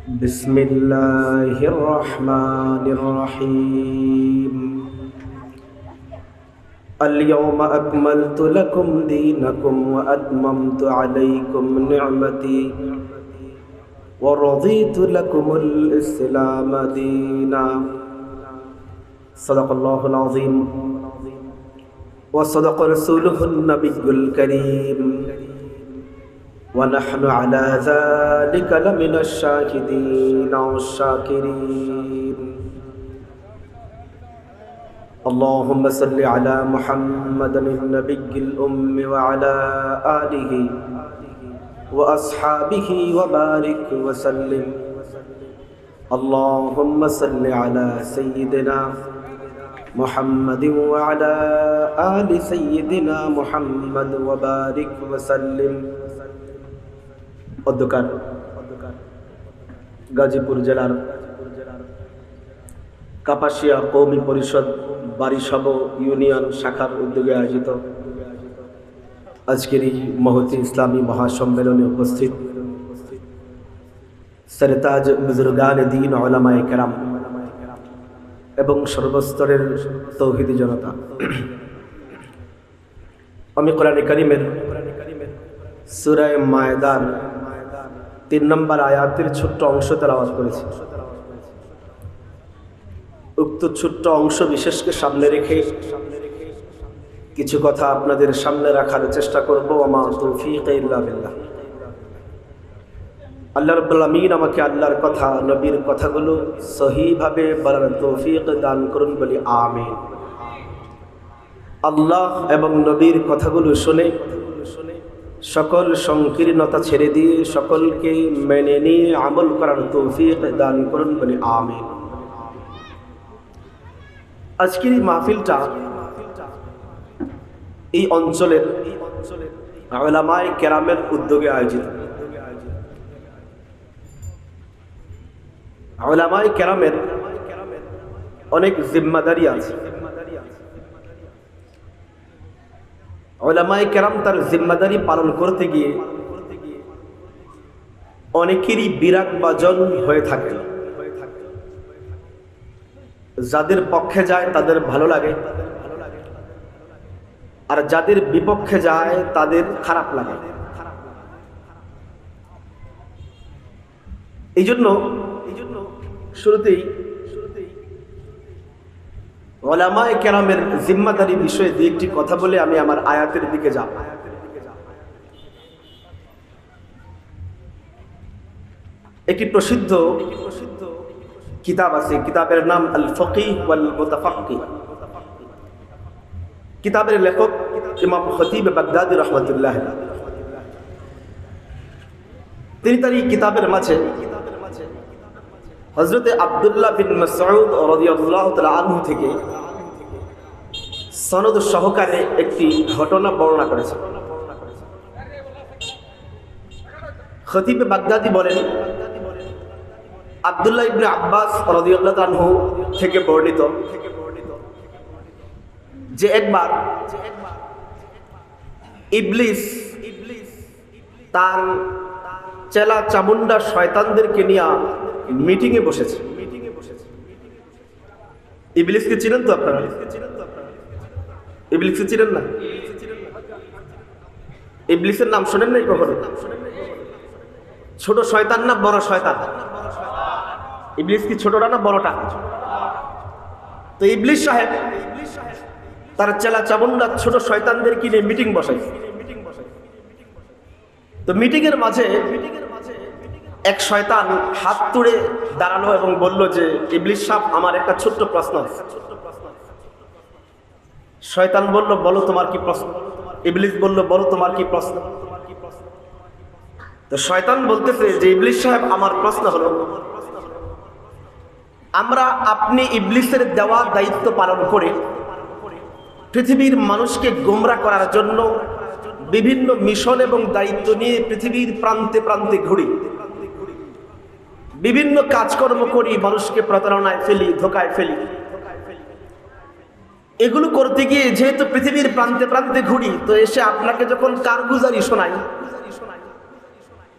بسم الله الرحمن الرحيم اليوم أكملت لكم دينكم وأتممت عليكم نعمتي ورضيت لكم الإسلام دينا صدق الله العظيم وصدق رسوله النبي الكريم ونحن على ذلك لمن الشاهدين والشاكرين اللهم صل على محمد النبي الأم وعلى آله وأصحابه وبارك وسلم اللهم صل على سيدنا محمد وعلى آل سيدنا محمد وبارك وسلم অধ্যকার গাজীপুর জেলার কাপাসিয়া কওমি পরিষদ বারিশাব ইউনিয়ন শাখার উদ্যোগে আয়োজিত আজকের এই মহতী ইসলামী মহাসম্মেলনে উপস্থিত সরতাজ বুজুর্গান দ্বীন উলামায়ে কেরাম এবং সর্বস্তরের তৌহিদি জনতা, আমি কোরআন কারীমের সূরা মায়েদার ৩ নম্বর আয়াতের ছোট্ট অংশ তেলাওয়াত করেছি। উক্ত ছোট্ট অংশ বিশেষকে সামনে রেখে কিছু কথা আপনাদের সামনে রাখার চেষ্টা করব। ওমা তৌফীক ইল্লা বিল্লাহ। আল্লাহ রাব্বুল আমিন আমাকে আল্লাহর কথা, নবীর কথাগুলো সহিভাবে বলার তৌফীক দান করুন বলি আমিন। আল্লাহ এবং নবীর কথাগুলো শুনে সকল সংকীর্ণতা ছেড়ে দিয়ে সকলকে মেনে নিয়ে আমল করার তৌফিক দান করুন বলে আমিন। আজকের এই মাহফিলটা এই অঞ্চলের উলামায়ে কেরামের উদ্যোগে আয়োজিত। উলামায়ে কেরামের অনেক জিম্মাদারি আছে। উলামায়ে কেরাম তার জিম্মাদারি পালন করতে গিয়ে অনেকেরই বিরাগ বাজন হয়ে থাকে। যাদের পক্ষে যায় তাদের ভালো লাগে, আর যাদের বিপক্ষে যায় তাদের খারাপ লাগে। এই জন্য শুরুতেই উলামায়ে কেরামের জিম্মাদারি বিষয়ে দুই একটি কথা বলে আমি আমার আয়াতের দিকে যাব। একটি প্রসিদ্ধ কিতাব আছে, কিতাবের নাম আল ফকিহ ওয়াল মুতাফাক্কিহ। কিতাবের লেখক ইমাম খতিব বাগদাদি রাহমাতুল্লাহ। তিনি তার এই কিতাবের মাঝে হযরত আব্দুল্লাহ বিন মাসউদ রাদিয়াল্লাহু তাআলা আনহু থেকে সনদ সহকারে একটি ঘটনা বর্ণনা করেছেন। খতিব বাগদাদি বলেন, আব্দুল্লাহ ইবনে আব্বাস রাদিয়াল্লাহু তাআলা আনহু থেকে বর্ণিত যে একবার ইবলিস তার চেলা চামুন্ডা শয়তানদেরকে নিয়ে মিটিংয়ে বসেছে। ইবলিসকে চিনেন তো আপনারা? ইবলিসকে চিনেন না? ইবলিসের নাম শোনেন নাই কখনো? ছোট শয়তান না বড় শয়তান? ইবলিস কি ছোটটা না বড়টা? তো ইবলিস সাহেব তার চেলা চামুন্ডা ছোট শয়তানদেরকে নিয়ে মিটিং বসাই। তো মিটিং এর মাঝে এক শয়তান হাত তুলে দাঁড়ালো এবং বলল যে, ইবলিস সাহেব, আমার একটা ছোট্ট প্রশ্ন আছে। শয়তান বলল, বলো তোমার কি প্রশ্ন? ইবলিস বলল, বলো তোমার কি প্রশ্ন? তো শয়তান বলতেছে যে, ইবলিস সাহেব, আমার প্রশ্ন হলো, আমরা আপনি ইবলিসের দেওয়া দায়িত্ব পালন করে পৃথিবীর মানুষকে গোমরাহ করার জন্য বিভিন্ন মিশন এবং দায়িত্ব নিয়ে পৃথিবীর প্রান্তে প্রান্তে ঘুরি, বিভিন্ন কাজকর্ম করি, মানুষকে প্রতারণায় ফেলি, ধোকায় ফেলি। এগুলো করতে গিয়ে যেহেতু পৃথিবীর প্রান্তে প্রান্তে ঘুরি, তো এসে আপনাকে যখন কারগুজারি শোনাই,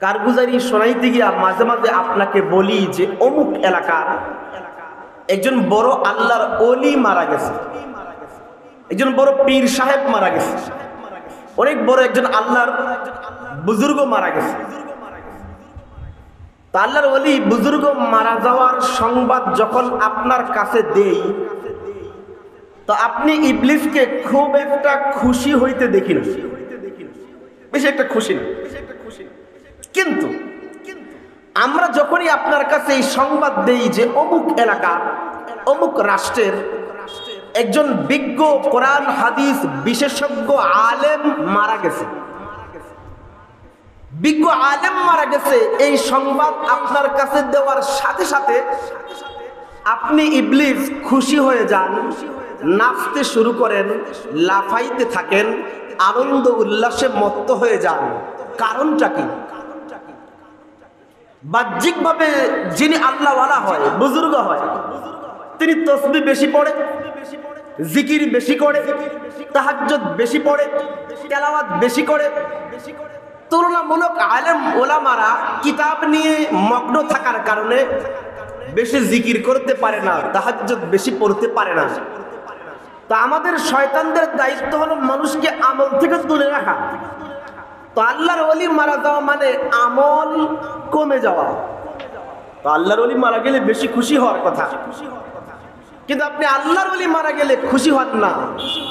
কারগুজারি শোনাইতে গিয়া মাঝে মাঝে আপনাকে বলি যে অমুক এলাকার একজন বড় আল্লাহর ওলি মারা গেছে, একজন বড় পীর সাহেব মারা গেছে, অনেক বড় একজন আল্লাহর বুজুর্গ মারা গেছে। তা আল্লাহর ওলি বুজুর্গ মারা যাওয়ার সংবাদ যখন আপনার কাছে দেই, তো আপনি ইবলিসকে খুব একটা খুশি হইতে দেখি না, বেশি একটা খুশি না। কিন্তু আমরা যখনই আপনার কাছে এই সংবাদ দেই যে অমুক এলাকা অমুক রাষ্ট্রের একজন বিজ্ঞ কোরআন হাদিস বিশেষজ্ঞ আলেম মারা গেছে, বিজ্ঞ আলেম মারা গেছে, এই সংবাদ আপনার কাছে দেওয়ার সাথে সাথে আপনি ইবলিস খুশি হয়ে যান, নাচতে শুরু করেন, লাফাইতে থাকেন, আনন্দ উল্লাসে মত্ত হয়ে যান। কারণটা কি? বাহ্যিকভাবে যিনি আল্লাহওয়ালা হয়, বুজুর্গ হয়, তিনি তসবিহ বেশি পড়ে, জিকির বেশি করে, তাহাজ্জুদ বেশি পড়ে, তেলাওয়াত বেশি করে। তুলনামূলক আলেম ওলামারা কিতাব নিয়ে মগ্ন থাকার কারণে বেশি জিকির করতে পারে না, তাহাজ্জুদ বেশি পড়তে পারে না। তো আমাদের শয়তানদের দায়িত্ব হলো মানুষকে আমল থেকে দূরে রাখা। তো আল্লাহর ওলি মারা যাওয়া মানে আমল কমে যাওয়া। তো আল্লাহর ওলি মারা গেলে বেশি খুশি হওয়ার কথা, কিন্তু আপনি আল্লাহর ওলি মারা গেলে খুশি হন না,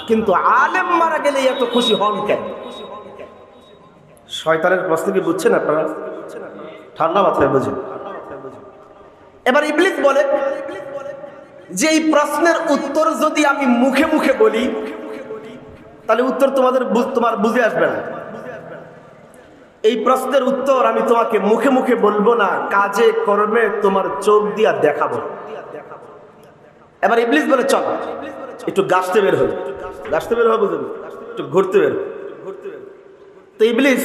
কিন্তু আলেম মারা গেলে এত খুশি হন কেন? শয়তানের প্রশ্ন কি বুঝছেন আপনারা? ঠান্ডা মাথায় বুঝুন। এবার ইবলিস বলে যে এই প্রশ্নের উত্তর যদি আমি মুখে মুখে বলি তাহলে উত্তর তোমার বুঝে আসবে না। এই প্রশ্নের উত্তর আমি তোমাকে মুখে মুখে বলবো না, কাজে কর্মে তোমার চোখ দিয়া দেখাবো। এবার ইবলিস বলে চল একটু গাছতে বের হই, গাছতে বের হবো, একটু ঘুরতে বের। তো ইবলিস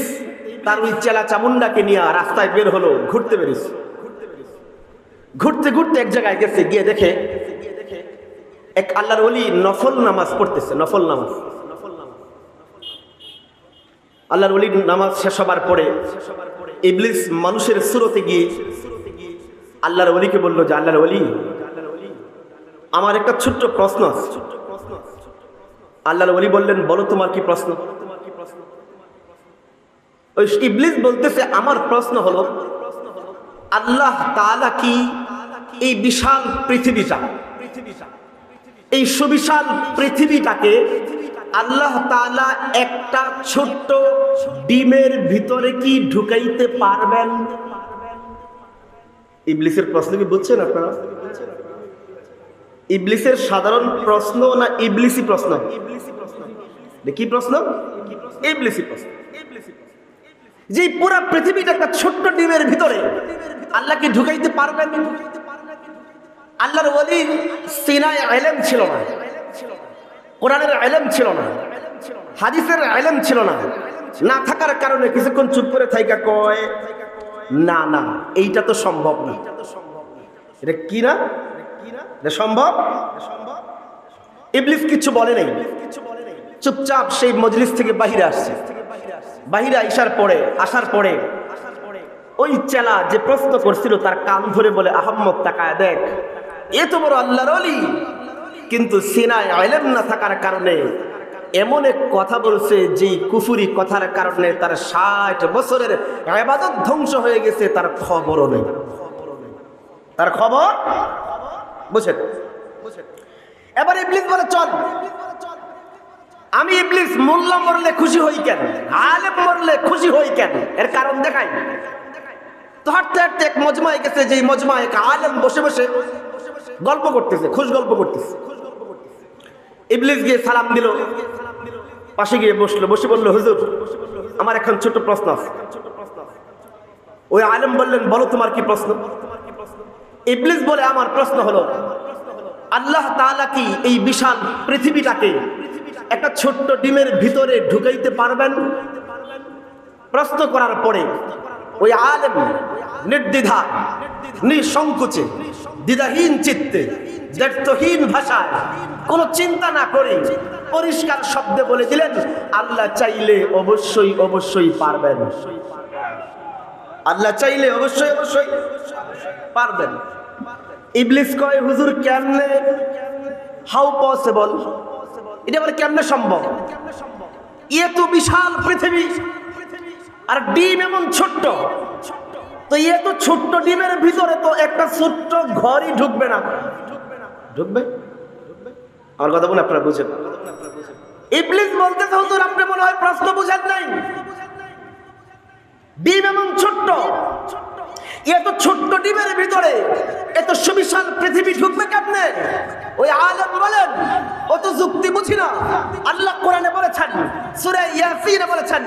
তার ওই চেলা চামুন্ডাকে নিয়ে রাস্তায় বের হলো, ঘুরতে বেরিয়েছে। ঘুরতে ঘুরতে এক জায়গায় গেছে, গিয়ে দেখে এক আল্লাহর ওলি নফল নামাজ পড়তেছে। নফল নামাজ, আল্লাহর ওলির নামাজ শেষ হবার পরে ইবলিস মানুষের সুরতে গিয়ে আল্লাহর ওলিকে বলল যে আল্লাহর ওলি, আমার একটা ছোট্ট প্রশ্ন আছে। আল্লাহর ওলি বললেন, বলো তোমার কি প্রশ্ন? ওই ইবলিস বলতেছে, আমার প্রশ্ন হলো আল্লাহ তাআলা কি এই বিশাল পৃথিবীটা, এই সুবিশাল পৃথিবীটাকে আল্লাহ তাআলা একটা ছোট্ট ডিমের ভিতরে কি ঢুকাইতে পারবেন? ইবলিসের প্রশ্ন কি বুঝছেন আপনারা? ইবলিসের সাধারণ প্রশ্ন না ইবলিসি প্রশ্ন? কি প্রশ্ন? ইবলিসি প্রশ্ন। যে পুরো পৃথিবীটা একটা ছোট্ট ডিমের ভিতরে আল্লাহ কি ঢুকাইতে পারবেন? আল্লাহর ওলি সিনায় ইলম ছিল না, কোরআনের ইলম ছিল না, হাদিসের ইলম ছিল না। না থাকার কারণে কিছুক্ষণ চুপ করে থাইকা কয়, না না এইটা তো সম্ভব না। এটা কি না? এটা সম্ভব? ইবলিস কিছু বলে নাই, চুপচাপ সেই মজলিস থেকে বাহিরে আসছে। বাহিরে আসার পরে ওই চেলা যে প্রশ্ন করছিল তার কান ধরে বলে, আহাম্মদ তাকায় দেখ, এ তো বড় আল্লাহর ওলি, কিন্তু সিনায় ইলম না থাকার কারণে এমন এক কথা বলছে যে কুফরি কথার কারণে তার 60 বছরের ইবাদত ধ্বংস হয়ে গেছে, তার খবরও নেই। তার খবর বুঝেন? এবার ইবলিস বলে চল। আমি ইবলিস মোল্লা মরলে খুশি হই কেন, আলেম মরলে খুশি হই কেন, এর কারণ দেখাই। তো হাঁটতে হাঁটতে এক মজমায় গেছে, যে মজমায় এক আলেম বসে বসে গল্প করতেছে, খুশ গল্প করতেছে। ইবলিস গিয়ে সালাম দিল, পাশে গিয়ে বসলো, বসে বলল, হুজুর আমার এখন ছোট প্রশ্ন আছে। ওই আলেম বললেন, বলো তোমার কি প্রশ্ন? ইবলিস বলে, আমার প্রশ্ন হলো আল্লাহ তাআলা কি এই বিশাল পৃথিবীটাকে একটা ছোট্ট ডিমের ভিতরে ঢুকাইতে পারবেন? প্রশ্ন করার পরে ওই আলেম নির্দ্বিধা, নিঃসংকোচে, দ্বিধাহীন চিত্তে, দ্ব্যর্থহীন ভাষায়, কোনো চিন্তা না করে পরিষ্কার শব্দে বলে দিলেন, আল্লাহ চাইলে অবশ্যই অবশ্যই পারবেন। আল্লাহ চাইলে অবশ্যই অবশ্যই পারবেন। ইবলিস কয় হুজুর কেমনে, হাউ পসিবল, এটা আবার কেমনে সম্ভব? এত বিশাল পৃথিবী আর ডিম এমন ছোট্ট, তো এত ছোট্ট ডিমের ভিতরে তো একটা ছোট্ট ঘরই ঢুকবে না। ঢুকবে? আমার কথা বলে আপনারা বুঝেন। ইবলিস বলতেছে হুজুর আপনি মনে হয় প্রশ্ন বুঝেন নাই, ডিম এমন ছোট্ট, এত ছোট্ট ডিমের ভিতরে এত সুবিশাল পৃথিবী ঢুকবে কেমনে? ওই আলেম বলেন ও তো যুক্তি বুঝি না। আল্লাহ কোরআনে বলেছেন, সূরা ইয়াসিনে বলেছেন,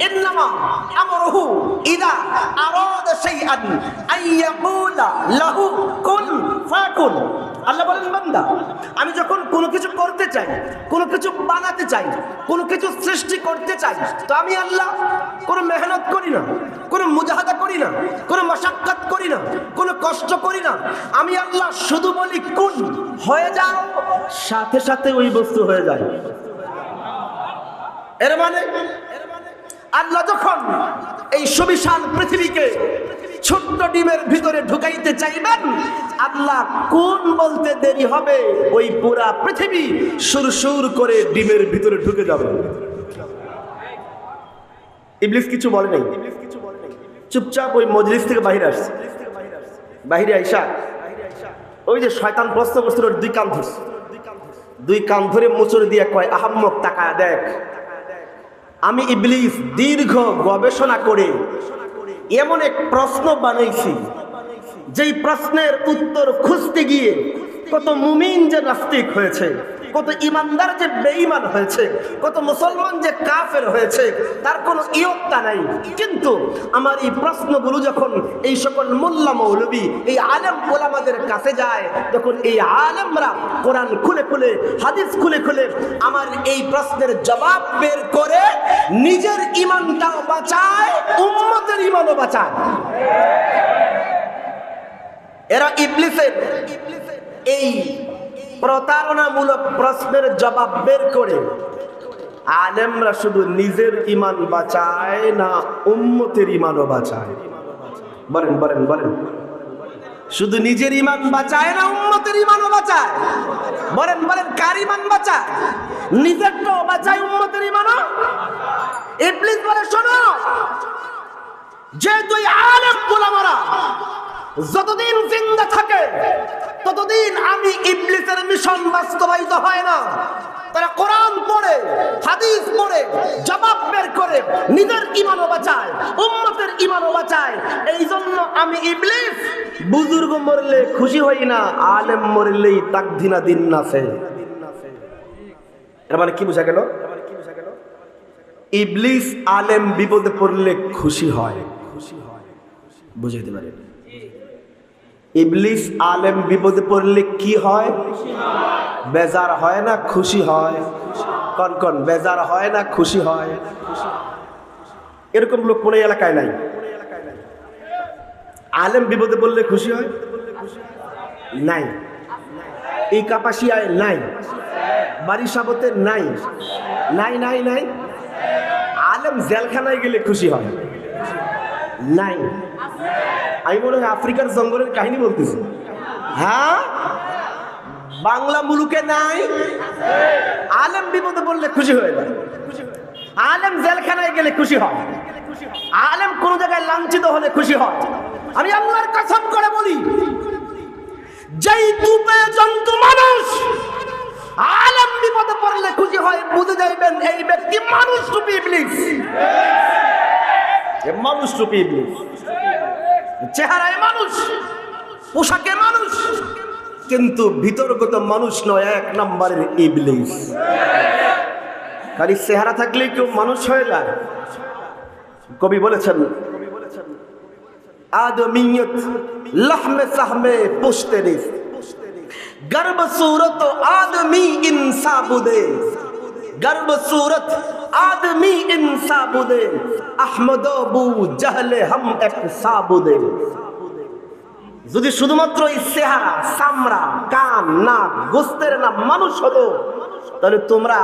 ইন্নামা আমরুহু ইযা আরাদা শাইআন আইয়াকুলা লাহু কুন ফাকুন। আল্লাহ বলেন বান্দা আমি যখন কোনো কিছু করতে চাই, কোনো কিছু বানাতে চাই, কোনো কিছু সৃষ্টি করতে চাই, তো আমি আল্লাহ কোনো মেহনত করি না, কোনো মুজাহাদা করি না, কোনো মাশাক্কাত করি না, কোনো কষ্ট করি না। আমি আল্লাহ শুধু বলি কুন, হয়ে যাও, সাথে সাথে ওই বস্তু হয়ে যায়। এর মানে আল্লাহ যখন এই সুবিশাল পৃথিবীকে ছোট্ট ডিমের ভিতরে ঢুকাইতে চাইবেন, আল্লাহ কোন বলতে দেরি হবে, ওই পুরা পৃথিবী সুরসুর করে ডিমের ভিতরে ঢুকে যাবে। ইবলিস কিছু বলে নাই, চুপচাপ ওই মজলিস থেকে বাহিরে আসছে। বাহিরে আইসা ওই যে শয়তান প্রশ্ন করছিল, দুই কান ধরছে, দুই কান ধরে মোচড় দিয়ে কয় আহাম্মক তাকায় দেখ, আমি ইবলিস দীর্ঘ গবেষণা করে এমন এক প্রশ্ন বানাইছি, যেই প্রশ্নের উত্তর খুঁজতে গিয়ে কত মুমিন যে নাস্তিক হয়েছে, কত ইমানদার যে বেঈমান হয়েছে, কত মুসলমান যে কাফের হয়েছে, তার কোনো ইয়ত্তা নাই। কিন্তু আমার এই প্রশ্নগুলো যখন এই সকল মোল্লা মৌলবী, এই আলেম ওলামাদের কাছে যায়, তখন এই আলেমরা কোরআন খুলে খুলে, হাদিস খুলে খুলে আমার এই প্রশ্নের জবাব বের করে নিজের ঈমানটাও বাঁচায়, উম্মতের ঈমানও বাঁচায়। এরা ইবলিসের এই প্রতারণামূলক প্রশ্নের জবাব বের করে আলেমরা শুধু নিজের ঈমান বাঁচায় না, উম্মতের ঈমানও বাঁচায়। বলেন বলেন বলেন, শুধু নিজের ঈমান বাঁচায় না, উম্মতের ঈমানও বাঁচায়। বলেন বলেন, কার ঈমান বাঁচায়? নিজেরটাও বাঁচায়, উম্মতের ঈমানও। ইবলিস বলে শোনো, যে দুই আলেম ওলামারা যতদিন জিন্দা থাকে ততদিন আমি ইবলিসের মিশন বাস্তবায়িত হয় না। তারা কোরআন পড়ে, হাদিস পড়ে, জবাব বের করে নিজের ঈমানও বাঁচায়, উম্মতের ঈমানও বাঁচায়। এই জন্য আমি ইবলিস বুজুর্গ মরলে খুশি হই না, আলেম মরলেই তাকদিনা দিন নাছে। এর মানে কি বোঝা গেল? ইবলিস আলেম বিপদে পড়লে খুশি হয়, বুঝাইতে পারে। ইবলিস আলেম বিপদে পড়লে কি হয়? বেজার হয় না খুশি হয়? কোন কোন বেজার হয় না খুশি হয়? এরকম লোক কোনো এলাকায় নাই। আলেম বিপদে পড়লে খুশি হয়? নাই। এই কাপাসিয়ায় নাই, বারিশাবতে নাই, নাই নাই নাই। আলেম জেলখানায় গেলে খুশি হয়? নাই। আমি মনে হয় আফ্রিকার জঙ্গলের কাহিনী বলতেছি। হ্যাঁ, বাংলা মুলুকে নাই। আলেম বিপদে পড়লে খুশি হয়ে যায়, আলেম জেলখানায় গেলে খুশি হয়, আলেম কোন জায়গায় লাঞ্ছিত হলে খুশি হয়। আমি আল্লাহর কসম করে বলি, যেই দুপে জন্তু মানুষ আলেম বিপদে পড়লে খুশি হয়, বুঝে যাইবেন এই ব্যক্তি মানুষ রূপী ইবলিস। মানুষ রূপী ইবলিস, চেহারায় মানুষ, পোশাকে মানুষ, কিন্তু ভিতরগত মানুষ নয়, এক নম্বরের ইবলিস। খালি চেহারা থাকলেই কেউ মানুষ হয়ে যায়? কবি বলেছেন, আদমিয়ত লহমে সাহমে পুশতে রিস, গর্ব सूरत आदमी इंसाबुदे, गर्व सूरत आदमी इंसाबुदे, अहमद अबू जहले हम एक साबुदे। যদি শুধুমাত্র এই চেহারা, চামড়া, কান, নাক, গোস্তের না মানুষ হতো, তাহলে তোমরা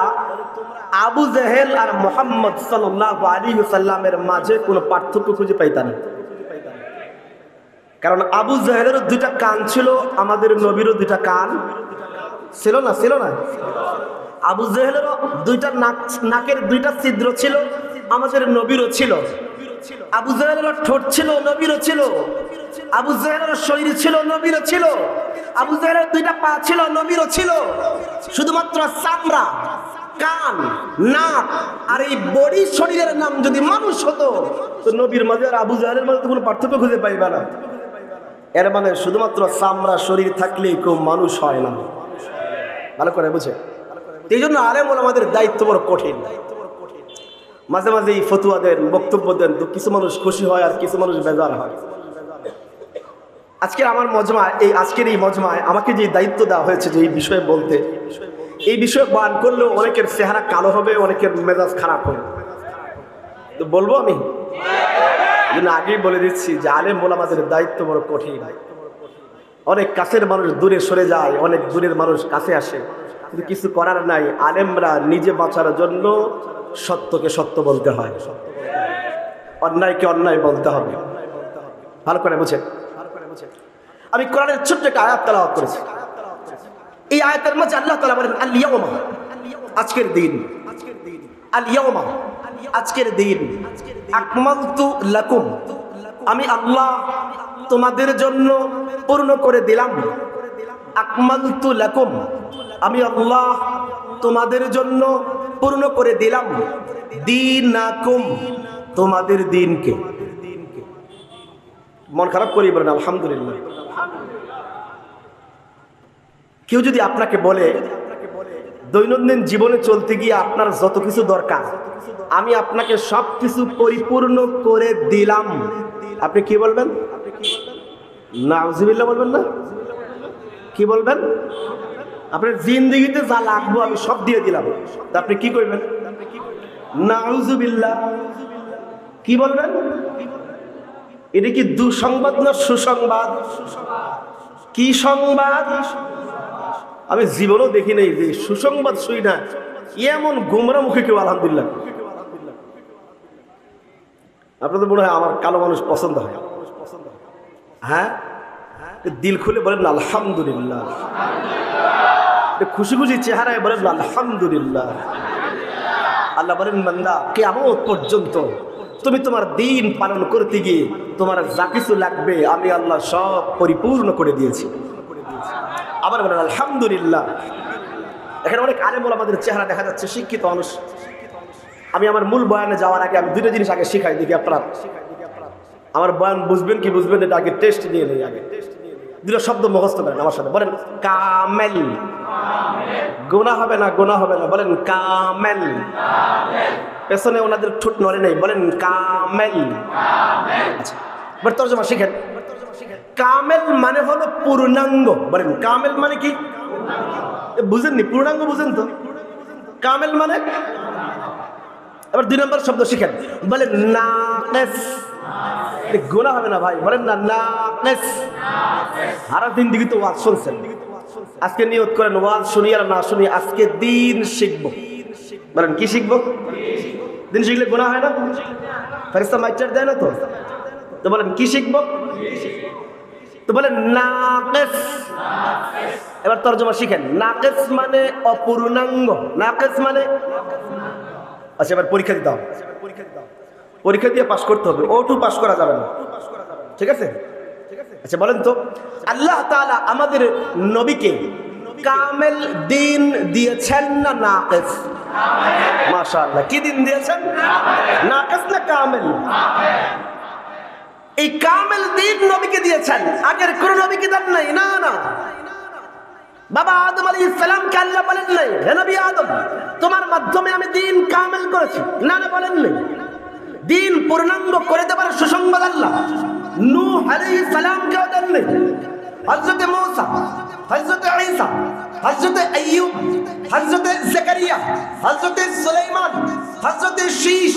আবু জেহেল আর মুহাম্মদ সাল্লাল্লাহু আলাইহি ওয়াসাল্লামের মাঝে কোনো পার্থক্য খুঁজে পাইতা না। কারণ আবু জাহেলেরও দুইটা কান ছিল, আমাদের নবীরও দুইটা কান ছিল না? ছিল না? আবু জাহেলেরও দুইটা নাকের দুইটা ছিদ্র ছিল, আমাদের নবীরও ছিল। আবু জাহেলেরও ঠোঁট ছিল, নবীরও ছিল। আবু জাহেলের শরীর ছিল, নবীরও ছিল। আবু জাহেলের দুইটা পা ছিল, নবীরও ছিল। শুধুমাত্র চামড়া, কান, নাক আর এই বডি শরীরের নাম যদি মানুষ হতো, তো নবীর মাঝে আর আবু জাহেলের মাঝে তো কোনো পার্থক্য খুঁজে পাইবা না। এর মানে শুধুমাত্র চামড়া শরীর থাকলেই কেউ মানুষ হয় না। ভালো করে বুঝে। এই জন্য আলেম ওলামাদের দায়িত্ব বড় কঠিন। মাঝে মাঝে এই ফতুয়া দেন, বক্তব্য দেন, তো কিছু মানুষ খুশি হয় আর কিছু মানুষ বেজার হয়। আজকের আমার মজমায়, আজকের এই মজমায় আমাকে যে দায়িত্ব দেওয়া হয়েছে যে এই বিষয়ে বলতে, এই বিষয়ে বয়ান করলেও অনেকের চেহারা কালো হবে, অনেকের মেজাজ খারাপ হবে। তো বলবো আমি আগেই বলে দিচ্ছি যে আলেম ওলামাদের দায়িত্ব বড় কঠিন। অনেক কাছের মানুষ দূরে সরে যায়, অনেক দূরের মানুষ কাছে আসে, কিন্তু কিছু করার নাই। আলেমরা নিজে বাঁচার জন্য সত্যকে সত্য বলতে হয়, অন্যায়কে অন্যায় বলতে হবে। ভালো করে বুঝেন। আমি কোরআনের ছোট্ট একটা আয়াত তেলাওয়াত করেছি। এই আয়াতের মধ্যে আল্লাহ তাআলা বলেন আল ইয়াউমা, আজকের দিন, আল ইয়াউমা, আজকের দিন, আকমালতু লাকুম, আমি আল্লাহ তোমাদের জন্য পূর্ণ করে দিলাম। আকমালতু লাকুম, আমি আল্লাহ তোমাদের জন্য পূর্ণ করে দিলাম। দীনাকুম, তোমাদের দিনকে। মন খারাপ করি বলেন আলহামদুলিল্লাহ। কেউ যদি আপনাকে বলে দৈনন্দিন জীবনে চলতে গিয়ে আপনার যত কিছু দরকার আমি আপনাকে সব কিছু পরিপূর্ণ করে দিলাম, আপনি কি বলবেন? নাউজুবিল্লাহ বলবেন না? কি বলবেন? আপনার জিন্দেগিতে যা লাগবে আমি সব দিয়ে দিলাম, তা আপনি কি করবেন? নাউজুবিল্লাহ। কি বলবেন? এটা কি দুঃসংবাদ না সুসংবাদ? কি সংবাদ? আমি জীবনও দেখি নাই যে সুসংবাদ শুই না এমন গোমরা মুখে কেউ আলহামদুলিল্লাহ। আপনাদের মনে হয় আমার কালো মানুষ পছন্দ হয়? হ্যাঁ, দিল খুলে বলেন আলহামদুলিল্লাহ, খুশি খুশি চেহারায় বলেন আলহামদুলিল্লাহ। আল্লাহ বলেন বান্দা কিয়ামত পর্যন্ত তুমি তোমার দিন পালন করতে গিয়ে তোমার যা কিছু লাগবে আমি আল্লাহ সব পরিপূর্ণ করে দিয়েছি। আবার বলেন আলহামদুলিল্লাহ। এখানে অনেক আলেম ওলামাদের চেহারা দেখা যাচ্ছে, শিক্ষিত মানুষ। আমি আমার মূল বয়ানে যাওয়ার আগে আমি দুটো জিনিস আগে শিখাই দেখি আপনারা আমার বয়ান বুঝবেন কি বুঝবেন এটা আগে টেস্ট নিয়ে নেই। আগে দুটো শব্দ মুখস্থ করেন আমার সাথে, বলেন কামেল। গোনা হবে না, গোনা হবে না, বলেন কামেল। পেছনে ওনাদের ঠোঁট নড়ে নেই, বলেন কামেল। আচ্ছা, এবার তর্জমা শিখেন। কামেল মানে হলো পূর্ণাঙ্গ। বলেন কামেল মানে কি? বুঝেননি? পূর্ণাঙ্গ বুঝেন তো? কামেল মানে। এবার 2 নম্বর শব্দ শিখেন, বলেন নাকিস। গোনা হবে না ভাই, বলেন না নাকিস। সারা দিন দিকে তো ওয়াজ শুনছেন, আজকে নিয়ত করেন ওয়াজ শুনি আর না শুনি আজকে দিন শিখবো। বলেন কি শিখবো? দিন শিখলে গোনা হয় না? ফেরেশতা মাইটার দেয় না তো? তো বলেন কি শিখবো? তো বলেন নাকিস। এবার তর্জমা শিখেন। নাকিস মানে অপূর্ণাঙ্গ। নাকিস মানে, আচ্ছা এবার পরীক্ষা দিতে হবে, পরীক্ষা দিয়ে পাস করতে হবে, ওটু পাস করা যাবে না, ঠিক আছে? আচ্ছা বলেন তো আল্লাহ তাআলা আমাদের নবীকে কামেল দিন দিয়েছেন না নাকিস? মাশাআল্লাহ। কি দিন দিয়েছেন? নাকিস না কামেল? এই কামেল দিন নবীকে দিয়েছেন, আগের কোন নবীকে দেন নাই। না না, বাবা আদম আলাইহিস সালামকে আল্লাহ বলেন নাই হে নবী আদম তোমার মাধ্যমে আমি দিন কামেল করেছি? না না, বলেন নাই। দিন পূর্ণাঙ্গ করে দেবার সুসংবাদ আল্লাহ নূহ আলাইহিস সালামকেও দেন নাই। হযরত মূসা, হযরত ঈসা, হযরত আইয়ুব, হযরত জাকারিয়া, হযরত সুলাইমান, হযরত শীশ,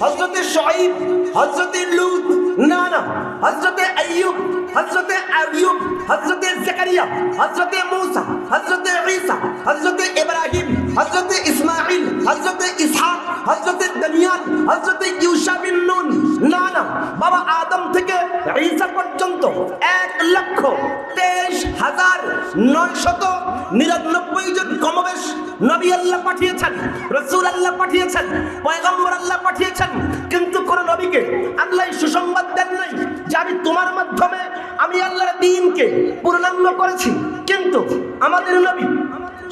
হযরত শুআইব, হযরত লূত, না না, হযরত আইয়ুব, হযরত আইয়ুব, হযরত জাকারিয়া, হযরত মূসা, হযরত ঈসা, হযরত ইব্রাহিম, হযরত ইসমাঈল, হযরত ইসহাক, হযরত দানিয়াল, হযরত ইউশা বিন নুন, না না, বাবা আদম থেকে ঈসা পর্যন্ত 999 জন কমবেশ নবী আল্লাহ পাঠিয়েছেন, রাসূল আল্লাহ পাঠিয়েছেন, পয়গম্বর আল্লাহ পাঠিয়েছেন, কিন্তু কোন নবীকে আল্লাহ সুসংবাদ দেন নাই যে আমি তোমার মাধ্যমে আমি আল্লাহর দ্বীনকে পূর্ণাঙ্গ করেছি। কিন্তু আমাদের নবী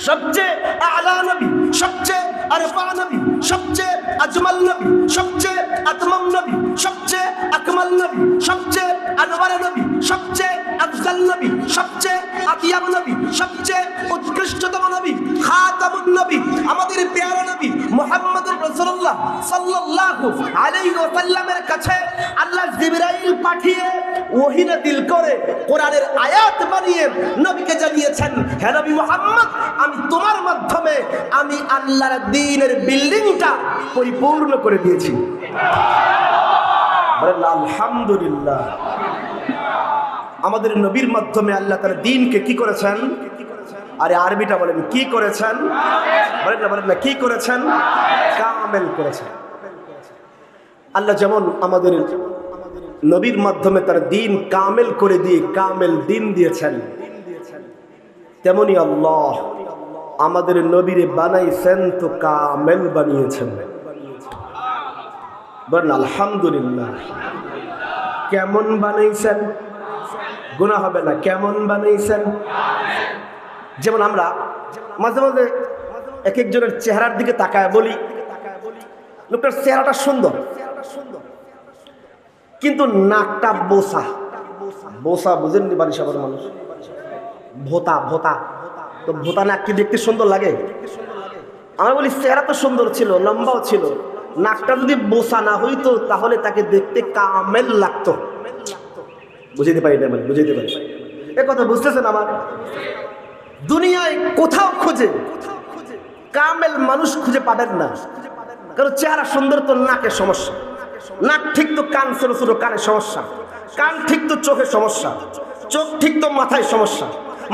সবচেয়ে আলা নবী, সবচেয়ে আরফা নবী, সবচেয়ে আজমাল নবী, সবচেয়ে আতমাম নবী, সবচেয়ে আকমাল নবী, সবচেয়ে আনওয়ার নবী, সবচেয়ে আফজাল নবী, সবচেয়ে আতিয়াব নবী, সবচেয়ে উৎকৃষ্টতম নবী, খাতামুন নবী, আমাদের প্রিয় নবী মুহাম্মদুর রাসূলুল্লাহ সাল্লাল্লাহু আলাইহি ওয়াসাল্লামের কাছে আল্লাহ জিবরাইল পাঠিয়ে ওহী নাযিল করে কোরআনের আয়াত বানিয়ে নবীকে জানিয়েছেন, হে নবী মুহাম্মদ, আমি তোমার মাধ্যমে আমি আল্লাহর দ্বীনের বিল্ডিংটা পরিপূর্ণ করে দিয়েছি। বলেন আলহামদুলিল্লাহ। আমাদের নবীর মাধ্যমে আল্লাহ তার দ্বীনকে কি করেছেন? আরে আরবিটা বলেন, কি করেছেন? বলেন না কি করেছেন? কামেল করেছেন। আল্লাহ যেমন আমাদের নবীর মাধ্যমে তার দ্বীন কামেল করে দিয়ে কামেল দ্বীন দিয়েছেন, তেমনি আল্লাহ আমাদের নবীরে বানাইছেন তো কামেল বানিয়েছেন। বলেন আলহামদুলিল্লাহ। কেমন বানাইছেন? গুনাহ হবে না, কেমন বানাইছেন? যেমন আমরা মাঝে মাঝে এক একজনের চেহারার দিকে তাকায় বলি, লোকটার চেহারাটা সুন্দর কিন্তু নাকটা বোসা। বোসা বুঝেননি? বারিশাবের মানুষ ভোতা ভোতা, তো ভোতা নাক কি দেখতে সুন্দর লাগে? আমরা বলি চেহারা তো সুন্দর ছিল, লম্বাও ছিল, নাকটা যদি বোসা না হইতো তাহলে তাকে দেখতে কামেল লাগতো। বুঝাইতে পারি না, বুঝাইতে পারি এ কথা বুঝতেছেন? আমার দুনিয়ায় কোথাও খুঁজে কামেল মানুষ খুঁজে পাবেন না, কারণ চেহারা সুন্দর তো নাকের সমস্যা, নাক ঠিক তো কান ছোট ছোট কানের সমস্যা, কান ঠিক তো চোখের সমস্যা, চোখ ঠিক তো মাথায় সমস্যা,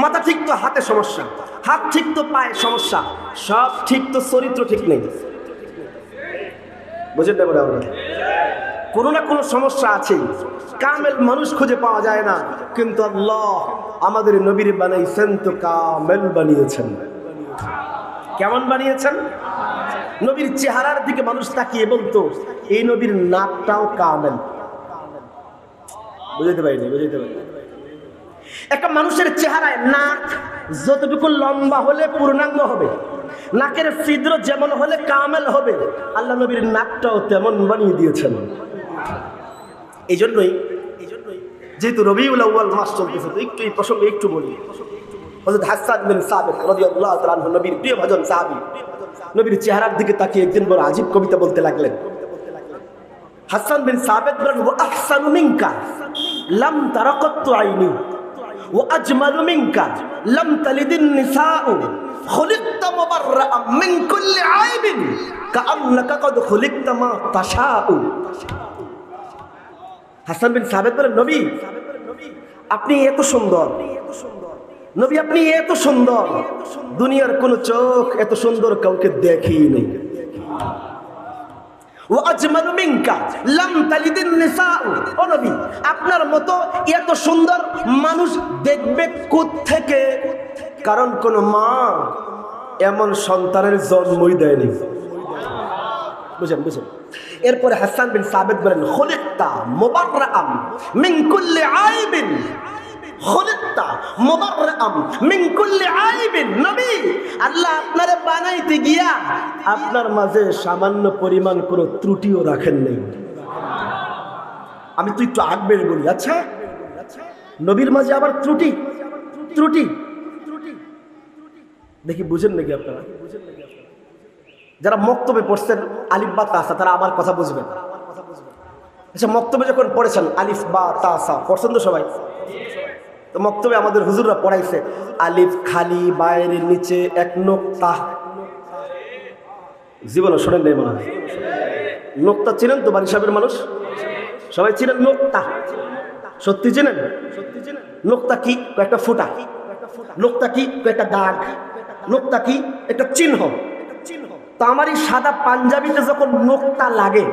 মাথা ঠিক তো হাতে সমস্যা, হাত ঠিক তো পায়ের সমস্যা, সব ঠিক তো চরিত্র ঠিক নেই। বুঝতে পারে আমরা কোনো না কোনো সমস্যা আছে, কামেল মানুষ খুঁজে পাওয়া যায় না, কিন্তু আল্লাহ আমাদের নবীর বানাইছেন তো কামেল বানিয়েছেন। কেমন বানিয়েছেন? নবীর চেহারার দিকে মানুষ তাকিয়ে বলতো এই নবীর নাকটাও কামেল। বুঝতে পারিনি? বুঝতে পারি একটা মানুষের চেহারায় নাক যতটুকু লম্বা হলে পূর্ণাঙ্গ হবে, নাকের ছিদ্র যেমন হলে কামেল হবে, আল্লাহ নবীর নাকটাও তেমন বানিয়ে দিয়েছেন। এই জন্যই যেহেতু রবিউল আউয়াল মাস চলতেছে, তো একটু এই প্রসঙ্গে একটু বলি। হযরত হাসান বিন সাবিত রাদিয়াল্লাহু তাআলা আনহু নবীর প্রিয় ভাজন সাহাবী, নবীর চেহারার দিকে তাকিয়ে একদিন বড় আজীব কবিতা বলতে লাগলেন। হাসান বিন সাবিত বলেন, ওয়া আহসানু মিনকা লাম তারাকাতু আইনি ওয়া আজমালু মিনকা লাম তালিদিন নিসাউ খুলিকতা মুবাররাআম মিন কুল্লি আইবিন কাআন্নাকা কদ খুলিকতা মা তাশাউ। হাসান বিন সাবিত বলেন, নবী আপনি এত সুন্দর, নবী আপনি এত সুন্দর, দুনিয়ার কোন চোখ এত সুন্দর কাউকে দেখেই নেই। ওয়া আজমালু মিনকা লাম তালিদিন নিসাউ, ও নবী আপনার মতো এত সুন্দর মানুষ দেখবে কোত্থেকে? কারণ কোন মা এমন সন্তানের জন্মই দেয়নি। বুঝেন? এরপরে হাসান বিন সাবিত বলেন, খুলিকতা মুবাররাআম মিন কুল্লি আইবিন, খুলিকতা মুবাররাআম মিন কুল্লি আইবিন। নবী আল্লাহ আপনারে বানাইতে গিয়া আপনার মাঝে সামান্য পরিমাণ কোনো ত্রুটিও রাখেন নাই। আমি তো একটু আগবে বলি, আচ্ছা নবীর মাঝে আবার ত্রুটি ত্রুটি দেখি বুঝেন নাকি আপনারা? যারা মক্তবে পড়ছেন আলিফ বা তাসা তারা আমার কথা বুঝবেন। আচ্ছা মক্তবে যখন পড়েছেন আলিফ বা তাসা পড়ছেন তো সবাই? তো মক্তবে আমাদের হুজুররা পড়াইছে আলিফ খালি বাইরের নিচে এক নোক্তা। জীবনে শোনেন নাই মনে হয়? নোক্তা চিনেন তো? বাড়ি সাহেবের মানুষ সবাই চিনেন নোক্তা? সত্যি চিনেন? নোক্তা কি? একটা ফুটা। নোক্তা কি? একটা দাগ। নোক্তা কি? একটা চিহ্ন। তো আমার এই সাদা পাঞ্জাবিতে যখন নোক্তা লাগে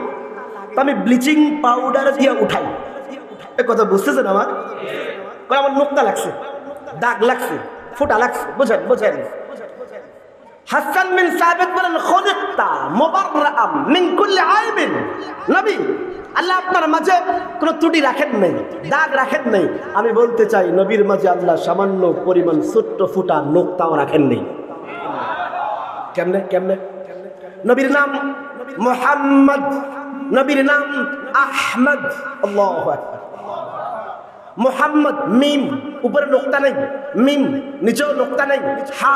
তো আমি ব্লিচিং পাউডার দিয়ে উঠাই। এ কথা বুঝতেছেন? আমার নোক্তা লাগছে, দাগ লাগছে, ফুটা লাগছে, বুঝেন বুঝেন। হাসান বিন সাবিত বলেন খুলিকতা মুবাররাআম মিন কুল্লি আইবিন। নবী, আল্লাহ আপনার মাঝে কোনো ত্রুটি রাখেন নাই, দাগ রাখেন নাই। আমি বলতে চাই নবীর মাঝে আল্লাহ সামান্য পরিমাণ ছোট্ট ফুটা নোক্তাও রাখেন নাই। কেমনে কেমনে? নবীর নাম মুহাম্মদ, নবীর নাম আহমদ। আল্লাহু আকবার। মুহাম্মদ মিম উপরে নোক্তা নেই, মিম নিচেও নোক্তা নেই, হা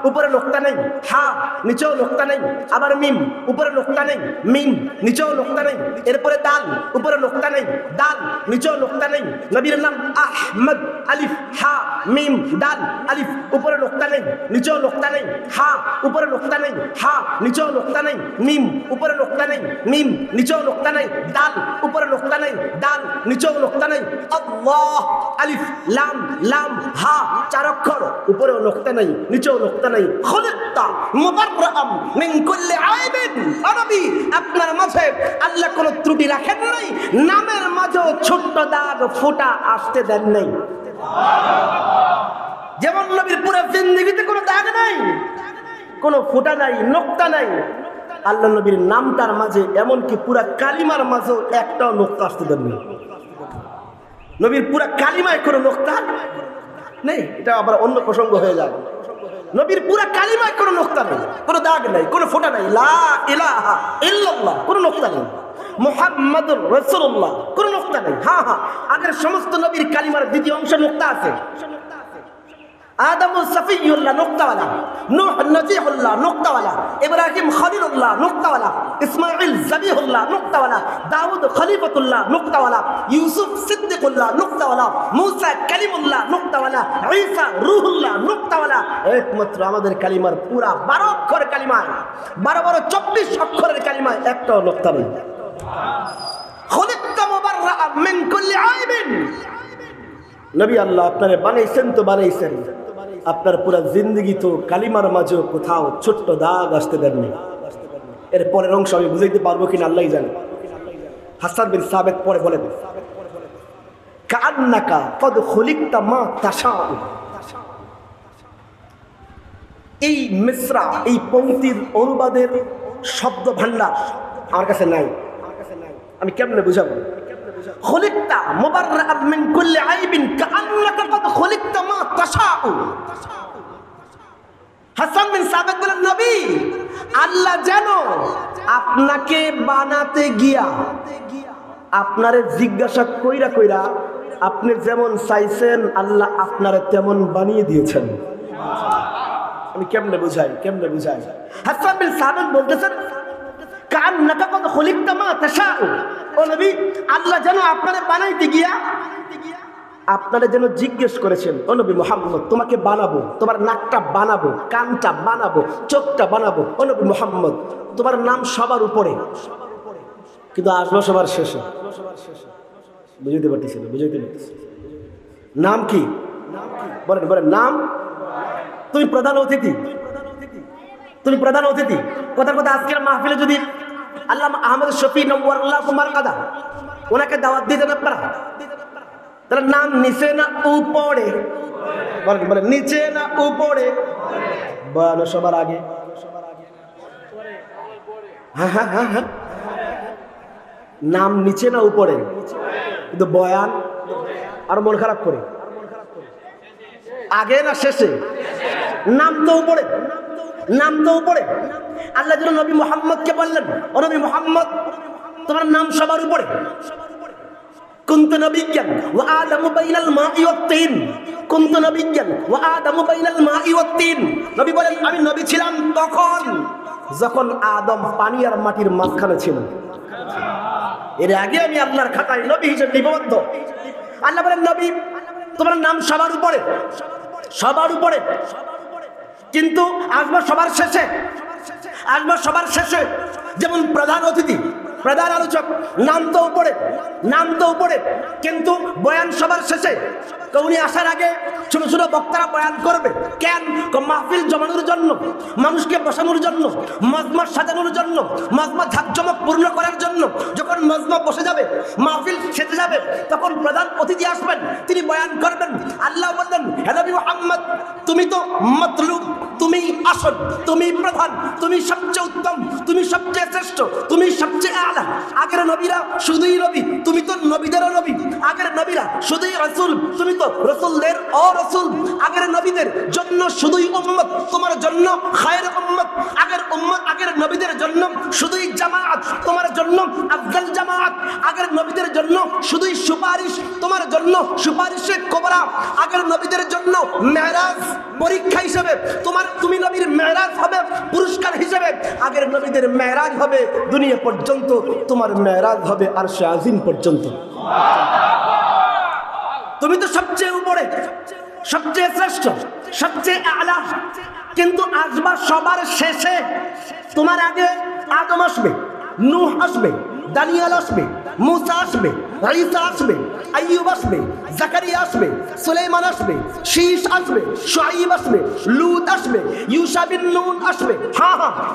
উপরে নোক্তা নেই, হা নিচেও নোক্তা নেই, আবার মিম উপরে নোক্তা নেই, মিম নিচেও নোক্তা নেই, এরপরে দাল উপরে নোক্তা নেই, দাল নিচেও নোক্তা নেই। নবীর নাম আহমদ, আলিফ হা মিম দাল, আলিফ উপরে নোক্তা নেই, নিচেও নোক্তা নেই, হা উপরে নোক্তা নেই, হা নিচেও নোক্তা নেই, মিম উপরে নোক্তা নেই, মিম নিচেও নোক্তা নেই, দাল উপরে নোক্তা নেই, দাল নিচেও নোক্তা নেই। আল্লাহ, আলিফ লাম লাম হা, 4 অক্ষর, উপরেও নোক্তা নেই, নিচেও নোক্তা নেই। খুলিকতা মুবাররাআম মিন কুল্লি আইবিন। নবী, আপনার মাঝে আল্লাহ কোনো ত্রুটি রাখেন নাই, নামের মাঝেও ছোট্ট দাগ ফোঁটা আসতে দেন নাই। যেমন নবীর পুরো জিন্দেগিতে কোনো দাগ নাই, কোনো ফোঁটা নাই, নোক্তা নাই, আল্লাহ নবীর নামটার মাঝে এমনকি পুরা কালিমার মাঝেও একটাও নোক্তা আসতে দেন নাই। নবীর পুরা কালিমায় কোনো নোক্তা নেই। এটা আবার অন্য প্রসঙ্গ হয়ে যাবে। নবীর পুরা কালিমায় কোনো নোক্তা নেই, কোনো দাগ নেই, কোনো ফোঁটা নেই। লা ইলাহা ইল্লাল্লাহ, কোনো নোক্তা নেই। মুহাম্মাদুর রাসূলুল্লাহ, কোনো নোক্তা নেই। হ্যাঁ হ্যাঁ, আগের সমস্ত নবীর কালিমার দ্বিতীয় অংশে নোক্তা আছে। আদম সফিউল্লাহ নোক্তাওয়ালা, নূহ নজিহুল্লাহ নোক্তাওয়ালা, ইব্রাহিম খলিলুল্লাহ নোক্তাওয়ালা, ইসমাঈল জবিহুল্লাহ নোক্তাওয়ালা, দাউদ খলিফাতুল্লাহ নোক্তাওয়ালা, ইউসুফ সিদ্দিকুল্লাহ নোক্তাওয়ালা, মুসা কালিমুল্লাহ নোক্তাওয়ালা, ঈসা রূহুল্লাহ নোক্তাওয়ালা। একমাত্র আমাদের কালিমার পুরা 12 অক্ষরের কালিমায়, 12 24 অক্ষরের কালিমায় একটাও নোক্তা নেই। খুলিকতা মুবাররাআম মিন কুল্লি আইবিন। নবী, আল্লাহ আপনারে বানাইছেন তো বানাইছেন, আপনার পুরা জিন্দগি তো কালিমার মাঝে কোথাও ছোট্ট দাগ আসতে দেননি। এর পরের অংশ আমি বুঝাইতে পারবো কিনা আল্লাহই জানে। হাসান বিন সাবিত পরে বলেন, কান্নাকা কদ খুলিকতা মা তাশাউ। এই মিসরা, এই পংক্তির অনুবাদের শব্দ ভান্ডার আমার কাছে নাই, আমি কেমনে বুঝাবো? খুলিকতা মুবাররাআম মিন কুল্লি আইবিন কাআন্নাকা কদ খুলিকতা মা তাশাউ। হাসান বিন সাবিত বলেন, নবী, আল্লাহ যেন আপনাকে বানাতে গিয়া আপনারে জিজ্ঞাসা কইরা কইরা আপনি যেমন চাইছেন আল্লাহ আপনারে তেমন বানিয়ে দিয়েছেন। আমি কেমনে বুঝাই, কেমনে বুঝাই? হাসান বিন সাবিত বলতেছেন, কাআন্নাকা কদ খুলিকতা মা তাশাউ। ও নবী, আল্লাহ যেন আপনারে বানাইতে গিয়া আপনারা যেন জিজ্ঞেস করেছেন, ও নবী মুহাম্মদ, তোমাকে বানাবো, তোমার নাকটা বানাবো, কানটা বানাবো, চোখটা বানাবো, ও নবী মুহাম্মদ, তোমার নাম সবার উপরে কিন্তু আসবো সবার শেষে। বুঝাইতে পারতেছি না, বুঝাইতে পারতেছি। নাম কি? বলেন বলেন, নাম? তুমি প্রধান অতিথি, তুমি প্রধান অতিথি। কথার কথা, আজকের মাহফিলে যদি আল্লামা আহমদ শফি নওয়ারুল্লাহ মারকাদা ওনাকে দাওয়াত দিতেন আপনারা, তাহলে নাম নিচে না উপরে? বলেন বলেন, নিচে না উপরে? বয়ান সবার আগে? হ্যাঁ হ্যাঁ হ্যাঁ হ্যাঁ, নাম নিচে না উপরে? কিন্তু বয়ান আর মন খারাপ করে আগে না শেষে? নাম তো উপরে, নাম তো উপরে। আল্লাহ যেন নবী মুহাম্মদকে বললেন, ও নবী মুহাম্মদ, তোমার নাম সবার উপরে। কুনতু নবিয়্যান ওয়া আদামু বাইনাল মাই ওয়াত তিন, কুনতু নবিয়্যান ওয়া আদামু বাইনাল মাই ওয়াত তিন। নবী বলেন, আমি নবী ছিলাম তখন যখন আদম পানি আর মাটির মাঝখানে ছিল। এর আগে আমি আল্লাহর খাতায় নবী হিসেবে লিপিবদ্ধ। আল্লাহ বলেন, নবী, তোমার নাম সবার উপরে, সবার উপরে, কিন্তু আসবো সবার শেষে, আসবো সবার শেষে। যেমন প্রধান অতিথি, প্রধান আলোচক, নাম তো উপরে, নাম তো উপরে, কিন্তু বয়ান সবার শেষে। তো উনি আসার আগে ছোট ছোট বক্তারা বয়ান করবে। কেন? মাহফিল জমানোর জন্য, মানুষকে বসানোর জন্য, মজমা সাজানোর জন্য, মজমা ঝাঁকজমক পূর্ণ করার জন্য। যখন মজমা বসে যাবে, মাহফিল সেজে যাবে, তখন প্রধান অতিথি আসবেন, তিনি বয়ান করবেন। আল্লাহ বললেন, হে নবী মুহাম্মদ, তুমি তো মতলুব, তুমি আসল, তুমি প্রধান, তুমি সবচেয়ে উত্তম, তুমি সবচেয়ে শ্রেষ্ঠ, তুমি সবচেয়ে আলা। আগের নবীরা শুধুই নবী, তুমি তো নবীদেরও নবী। আগের নবীরা শুধুই রাসূল, তুমি তো রাসূলদের ও রাসূল। আগের নবীদের জন্য শুধুই উম্মত, তোমার জন্য খায়র উম্মত। আগের নবীদের জন্য শুধুই জামাত, তোমার জন্য আফজাল জামাত। আগের নবীদের জন্য শুধুই সুপারিশ, তোমার জন্য সুপারিশে কোবরা। আগের নবীদের জন্য মেরাজ পরীক্ষা হিসেবে, তুমি নবীর মেরাজ হবে পুরস্কার হিসেবে। আগের নবীদের মেরাজ হবে দুনিয়া পর্যন্ত, তোমার মেরাজ হবে আরশে আজিম পর্যন্ত। তুমি তো সবচেয়ে উপরে, সবচেয়ে শ্রেষ্ঠ, সবচেয়ে আলা, কিন্তু আসবা সবার শেষে। তোমার আগে আদম আসবে, নূহ আসবে, দানিয়েল আসবে, মুসা আসবে, ঈসা আসবে, আইয়ুব আসবে, জাকারিয়া আসবে, সুলাইমান আসবে, শীশ আসবে, শুআয়ব আসবে, লূত আসবে, ইউসা বিন নুন আসবে,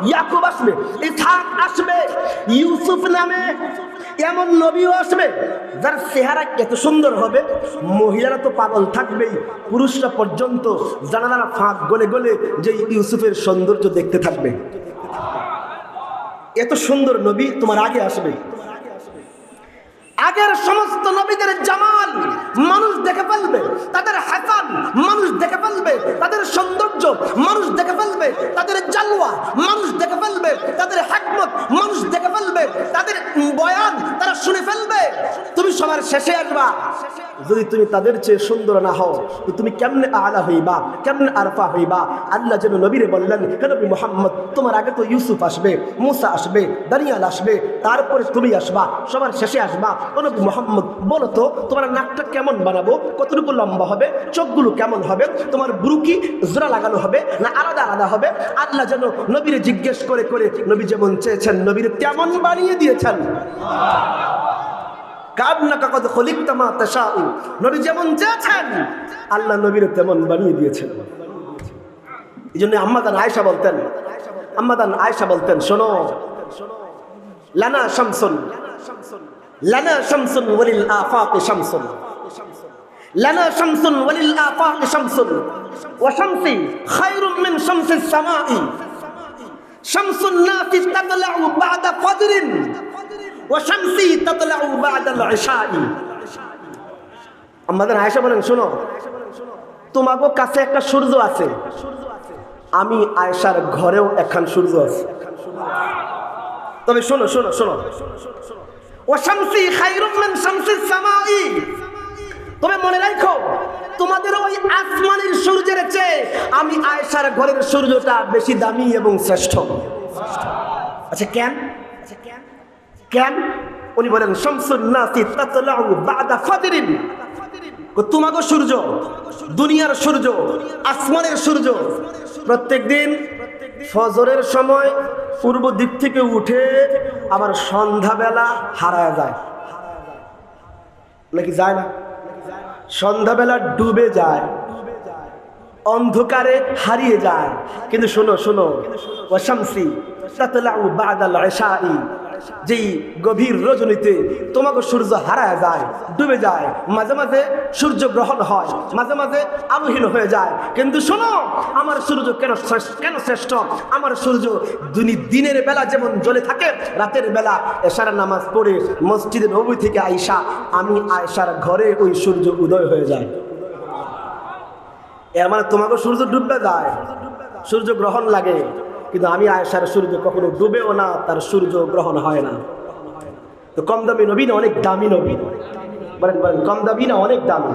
ইয়াকুব আসবে, ইসহাক আসবে, ইউসুফ নামে এমন নবীও আসবে যার চেহারা এত সুন্দর হবে, মহিলারা তো পাগল থাকবেই, পুরুষরা পর্যন্ত জানালার ফাঁক গলে গলে যে ইউসুফের সৌন্দর্য দেখতে থাকবে। এত সুন্দর নবী তোমার আগে আসবে। আগের সমস্ত নবীদের জামাল মানুষ দেখে ফেলবে, তাদের হাসান মানুষ দেখে ফেলবে, তাদের সৌন্দর্য মানুষ দেখে ফেলবে, তাদের জালওয়া মানুষ দেখে ফেলবে, তাদের হিকমত মানুষ দেখে ফেলবে, তাদের বয়ান তারা শুনে ফেলবে। তুমি সবার শেষে আসবা। যদি তুমি তাদের চেয়ে সুন্দর না হও, তুমি কেমনে আলা হইবা, কেমনে আরফা হইবা? আল্লাহ যেন নবীরে বললেন, হে নবী মুহাম্মদ, তোমার আগে তো ইউসুফ আসবে, মুসা আসবে, দানিয়াল আসবে, তারপরে তুমি আসবা, সবার শেষে আসবা। ও নবী মুহাম্মদ, বলো তো তোমার নাকটা কেমন বানাবো, কতটুকু লম্বা হবে, চোখগুলো কেমন হবে, তোমার ব্রু কি জোড়া লাগানো হবে না আলাদা আলাদা হবে? আল্লাহ যেন নবীরে জিজ্ঞেস করে করে নবী যেমন চেয়েছেন নবীরে তেমন বানিয়ে দিয়েছেন। নবী যেমন চেয়েছেন আল্লাহ নবীর তেমন বানিয়ে দিয়েছেন। এই জন্য আম্মাদান আয়েশা বলতেন, শোনো, লানা শামসুন, লানা শামসুন ওয়ালিল আফাক শামসুন, লানা শামসুন ওয়ালিল আফাক শামসুন, ওয়া শামসি খায়রুম মিন শামসিস সামাই, শামসুন নাসি তাতলাউ বা'দা ফাজরিন ওয়া শামসি তাতলাউ বা'দাল ইশাই। আমাদের আয়েশা বলেন, শোনো, তোমাগো কাছে একটা সূর্য আছে, আমি আয়েশার ঘরেও একখান সূর্য আছে। তবে শোনো শোনো শোনো, ওয়া শামসি খায়রুম মিন শামসিস সামাই, তবে মনে রাখো তোমাদের ওই আসমানের সূর্যের চেয়ে আমি আয়েশার ঘরের সূর্যটা বেশি দামি এবং শ্রেষ্ঠ। আচ্ছা কেন? কেন? উনি বলেন, শামসুন নাসি তাতলাউ বা'দা ফাজরিন, তোমাগো সূর্য, দুনিয়ার সূর্য, আসমানের সূর্য প্রত্যেক দিন ফজরের সময় পূর্ব দিক থেকে উঠে আবার সন্ধ্যাবেলা হারায় যায়, নাকি যায় না? সন্ধ্যাবেলা ডুবে যায়, অন্ধকারে হারিয়ে যায়। কিন্তু শোনো শোনো, ওয়া শামসি তাতলাউ বা'দাল ইশাই, যেই গভীর রজনীতে তোমাকে সূর্য হারায় যায়, ডুবে যায়, মাঝে মাঝে সূর্য গ্রহণ হয়, মাঝে মাঝে আলোহীন হয়ে যায়। কিন্তু শোনো, আমার সূর্য কেন শ্রেষ্ঠ? আমার সূর্য দিনের বেলা যেমন জ্বলে থাকে, রাতের বেলা এশার নামাজ পড়ে মসজিদে নববী থেকে আয়েশা, আমি আয়েশার ঘরে ওই সূর্য উদয় হয়ে যায়। এর মানে তোমাকে সূর্য ডুববে যায়, সূর্য গ্রহণ লাগে, কিন্তু আমি আয়েশার সূর্য কখনো ডুবেও না, তার সূর্য গ্রহণ হয় না। তো কম দামি নবী না অনেক দামি নবী? বলেন বলেন, কম দামি না অনেক দামি?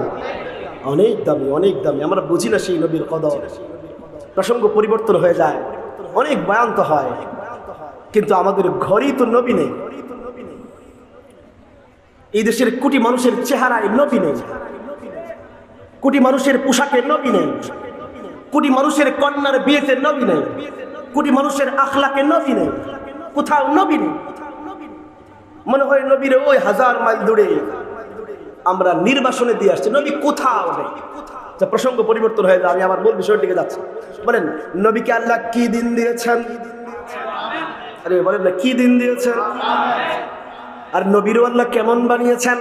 অনেক দামি, অনেক দামি। আমরা বুঝি না সেই নবীর কদর। প্রসঙ্গ পরিবর্তন হয়ে যায়, অনেক বয়ান তো হয়, কিন্তু আমাদের ঘরেই তো নবী নেই। এই দেশের কোটি মানুষের চেহারায় নবী নেই, কোটি মানুষের পোশাকের নবী নেই, কোটি মানুষের কন্যার বিয়েতে নবী নেই, কোটি মানুষের আখলাকে নবী নেই, কোথাও নবী নেই। মনে হয় নবীর ওই 1000 মাইল দূরে আমরা নির্বাসনে দিয়ে আসছি, নবী কোথাও নেই। প্রসঙ্গ পরিবর্তন হয়ে যায়, আমি আমার মূল বিষয়ের দিকে যাচ্ছি। বলেন, নবীকে আল্লাহ কি দিন দিয়েছেন? আরে বলেন না, কি দিন দিয়েছেন? আর নবীরও আল্লাহ কেমন বানিয়েছেন?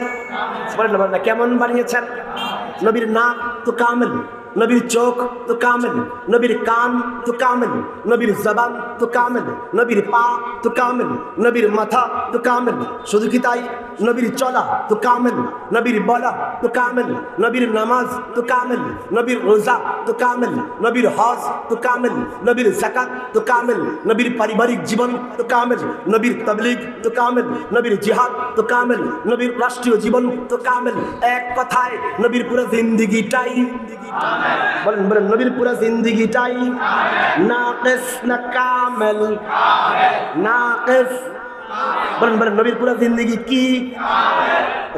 বলেন না, কেমন বানিয়েছেন? নবীর নাম তো কামেল, নবীর চোখ তো কামেল, নবীর কান তো কামেল, নবীর জবান তো কামেল, নবীর পা তো কামেল, নবীর মাথা তো কামেল। শুধু কি তাই, নবীর চলা তো কামেল, নবীর বলা তো কামেল, নবীর নামাজ তো কামেল, নবীর রোজা তো কামেল, নবীর হজ তো কামেল, নবীর যাকাত তো কামেল, নবীর পারিবারিক জীবন তো কামেল, নবীর তাবলীগ তো কামেল, নবীর জিহাদ তো কামেল, নবীর রাষ্ট্রীয় জীবন তো কামেল। এক কথায় নবীর পুরো জিন্দেগিটাই, বলেন বলেন, নবীর পুরো জিন্দেগিটাই নাকিস না কামেল, নাকিস। বলেন বলেন, নবীর পুরো জিন্দেগি কি?